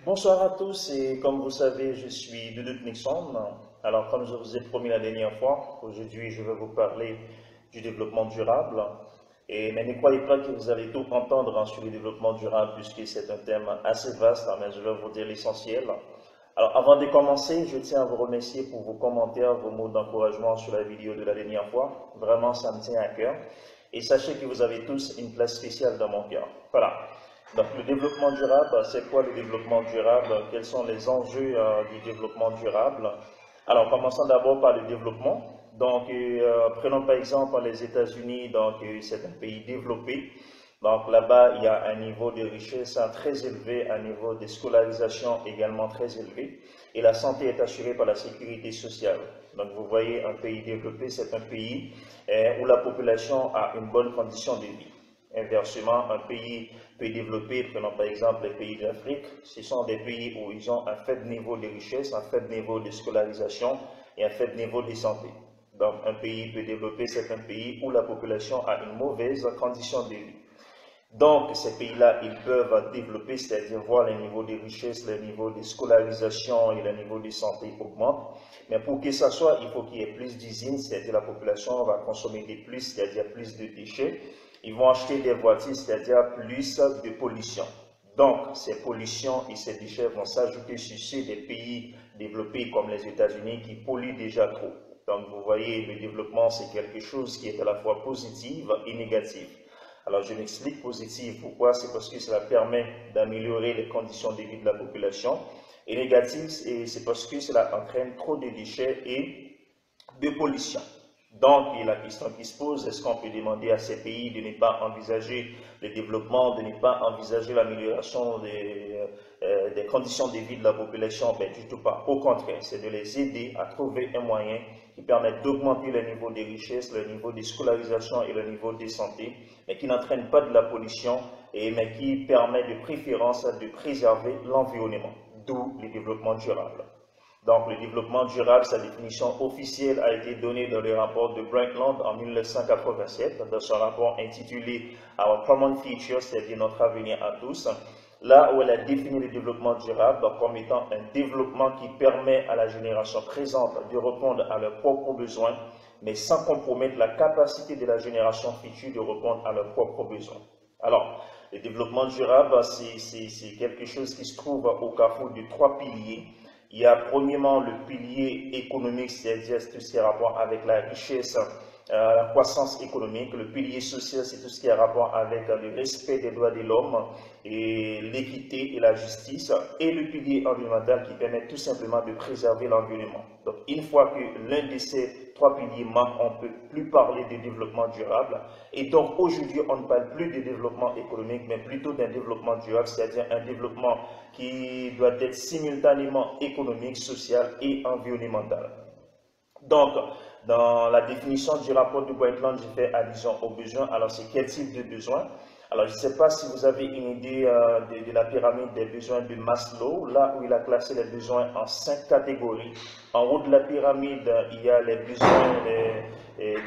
Bonsoir à tous et comme vous savez, je suis Dudut Nixon. Alors comme je vous ai promis la dernière fois, aujourd'hui je vais vous parler du développement durable. Mais ne croyez pas que vous allez tout entendre sur le développement durable puisque c'est un thème assez vaste, mais je vais vous dire l'essentiel. Alors avant de commencer, je tiens à vous remercier pour vos commentaires, vos mots d'encouragement sur la vidéo de la dernière fois. Vraiment, ça me tient à cœur. Et sachez que vous avez tous une place spéciale dans mon cœur. Voilà. Donc le développement durable, c'est quoi le développement durable? Quels sont les enjeux du développement durable? Alors commençons d'abord par le développement. Donc prenons par exemple les États-Unis, donc c'est un pays développé. Donc là-bas, il y a un niveau de richesse très élevé, un niveau de scolarisation également très élevé. Et la santé est assurée par la sécurité sociale. Donc vous voyez, un pays développé, c'est un pays où la population a une bonne condition de vie. Inversement, un pays peu développé, prenons par exemple les pays d'Afrique, ce sont des pays où ils ont un faible niveau de richesse, un faible niveau de scolarisation et un faible niveau de santé. Donc un pays peu développé, c'est un pays où la population a une mauvaise condition de vie. Donc, ces pays-là, ils peuvent développer, c'est-à-dire voir les niveaux de richesse, les niveaux de scolarisation et les niveaux de santé augmentent. Mais pour que ça soit, il faut qu'il y ait plus d'usines, c'est-à-dire la population va consommer des plus, c'est-à-dire plus de déchets. Ils vont acheter des voitures, c'est-à-dire plus de pollution. Donc, ces pollutions et ces déchets vont s'ajouter sur ceux des pays développés comme les États-Unis qui polluent déjà trop. Donc, vous voyez, le développement, c'est quelque chose qui est à la fois positif et négatif. Alors, je m'explique positif. Pourquoi? C'est parce que cela permet d'améliorer les conditions de vie de la population. Et négatif, c'est parce que cela entraîne trop de déchets et de pollution. Donc, la question qui se pose, est-ce qu'on peut demander à ces pays de ne pas envisager le développement, de ne pas envisager l'amélioration des conditions de vie de la population? Ben, du tout pas. Au contraire, c'est de les aider à trouver un moyen qui permette d'augmenter le niveau de richesse, le niveau de scolarisation et le niveau de santé, mais qui n'entraîne pas de la pollution, mais qui permet de préférence de préserver l'environnement, d'où le développement durable. Donc, le développement durable, sa définition officielle a été donnée dans le rapport de Brundtland en 1987, dans son rapport intitulé Our Common Future, c'est-à-dire notre avenir à tous, là où elle a défini le développement durable comme étant un développement qui permet à la génération présente de répondre à leurs propres besoins, mais sans compromettre la capacité de la génération future de répondre à leurs propres besoins. Alors, le développement durable, c'est quelque chose qui se trouve au carrefour de trois piliers. Il y a premièrement le pilier économique, c'est-à-dire tout ce qui a rapport avec la richesse, la croissance économique. Le pilier social, c'est tout ce qui a rapport avec le respect des droits de l'homme et l'équité et la justice. Et le pilier environnemental qui permet tout simplement de préserver l'environnement. Donc, une fois que l'un de ces trois piliers manque, on ne peut plus parler de développement durable. Et donc, aujourd'hui, on ne parle plus de développement économique, mais plutôt d'un développement durable, c'est-à-dire un développement qui doit être simultanément économique, social et environnemental. Donc, dans la définition du rapport de Brundtland, j'ai fait allusion aux besoins. Alors, c'est quel type de besoins? Alors, je ne sais pas si vous avez une idée de la pyramide des besoins de Maslow, là où il a classé les besoins en 5 catégories. En haut de la pyramide, il y a les besoins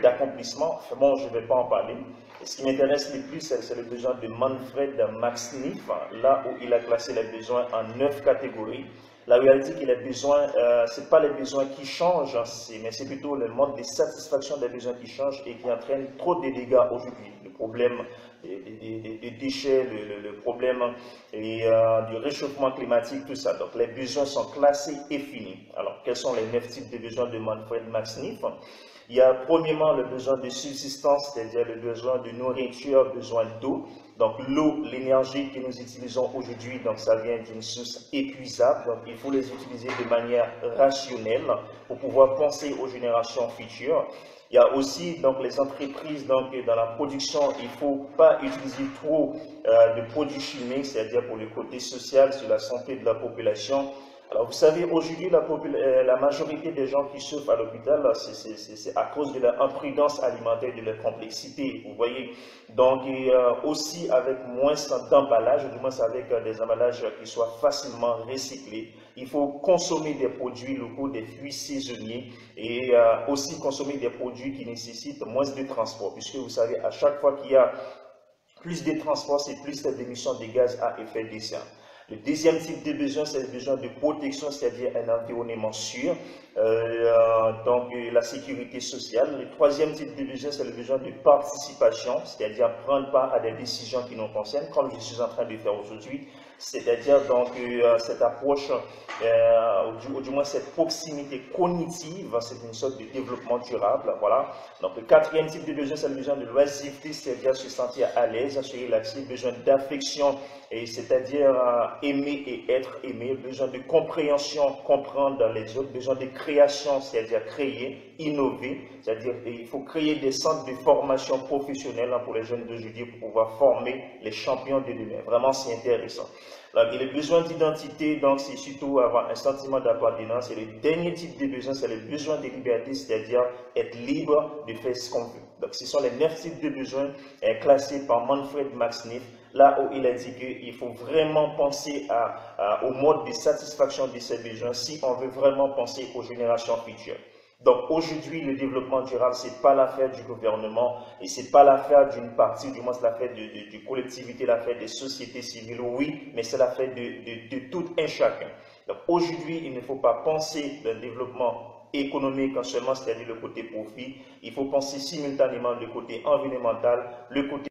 d'accomplissement. Enfin, bon, je ne vais pas en parler. Et ce qui m'intéresse le plus, c'est le besoin de Manfred Max Neef, là où il a classé les besoins en 9 catégories. La réalité que les besoins, ce n'est pas les besoins qui changent, mais c'est plutôt le mode de satisfaction des besoins qui change et qui entraîne trop de dégâts aujourd'hui. Le problème des déchets, le problème du réchauffement climatique, tout ça. Donc les besoins sont classés et finis. Alors quels sont les 9 types de besoins de Manfred Max Neef? Il y a premièrement le besoin de subsistance, c'est-à-dire le besoin de nourriture, le besoin d'eau. Donc l'eau, l'énergie que nous utilisons aujourd'hui, donc ça vient d'une source épuisable. Donc il faut les utiliser de manière rationnelle pour pouvoir penser aux générations futures. Il y a aussi donc les entreprises dans la production, il ne faut pas utiliser trop de produits chimiques, c'est-à-dire pour le côté social, sur la santé de la population. Alors, vous savez, aujourd'hui, la majorité des gens qui souffrent à l'hôpital, c'est à cause de leur imprudence alimentaire, de leur complexité, vous voyez. Donc, aussi avec moins d'emballage, du moins avec des emballages qui soient facilement recyclés. Il faut consommer des produits locaux, des fruits saisonniers et aussi consommer des produits qui nécessitent moins de transport, puisque vous savez, à chaque fois qu'il y a plus de transport, c'est plus d'émissions de gaz à effet de serre. Le deuxième type de besoin, c'est le besoin de protection, c'est-à-dire un environnement sûr, donc la sécurité sociale. Le troisième type de besoin, c'est le besoin de participation, c'est-à-dire prendre part à des décisions qui nous concernent, comme je suis en train de faire aujourd'hui, c'est-à-dire donc cette approche, ou du moins cette proximité cognitive, c'est une sorte de développement durable, voilà. Donc le quatrième type de besoin, c'est le besoin de loisiveté, c'est-à-dire se sentir à l'aise, se relaxer, besoin d'affection, c'est-à-dire aimer et être aimé, besoin de compréhension, comprendre les autres, besoin de création, c'est-à-dire créer, innover, c'est-à-dire il faut créer des centres de formation professionnelle pour les jeunes d'aujourd'hui pour pouvoir former les champions de demain. Vraiment, c'est intéressant. Donc, les besoins d'identité, donc c'est surtout avoir un sentiment d'appartenance. Et le dernier type de besoin, c'est le besoin de liberté, c'est-à-dire être libre de faire ce qu'on veut. Donc, ce sont les 9 types de besoins classés par Manfred Max Neef, là où il a dit qu'il faut vraiment penser au mode de satisfaction de ces besoins si on veut vraiment penser aux générations futures. Donc aujourd'hui, le développement durable, ce n'est pas l'affaire du gouvernement et ce n'est pas l'affaire d'une partie, du moins c'est l'affaire de collectivité, l'affaire des sociétés civiles, oui, mais c'est l'affaire de tout un chacun. Donc aujourd'hui, il ne faut pas penser le développement économique en seulement, c'est-à-dire le côté profit, il faut penser simultanément le côté environnemental, le côté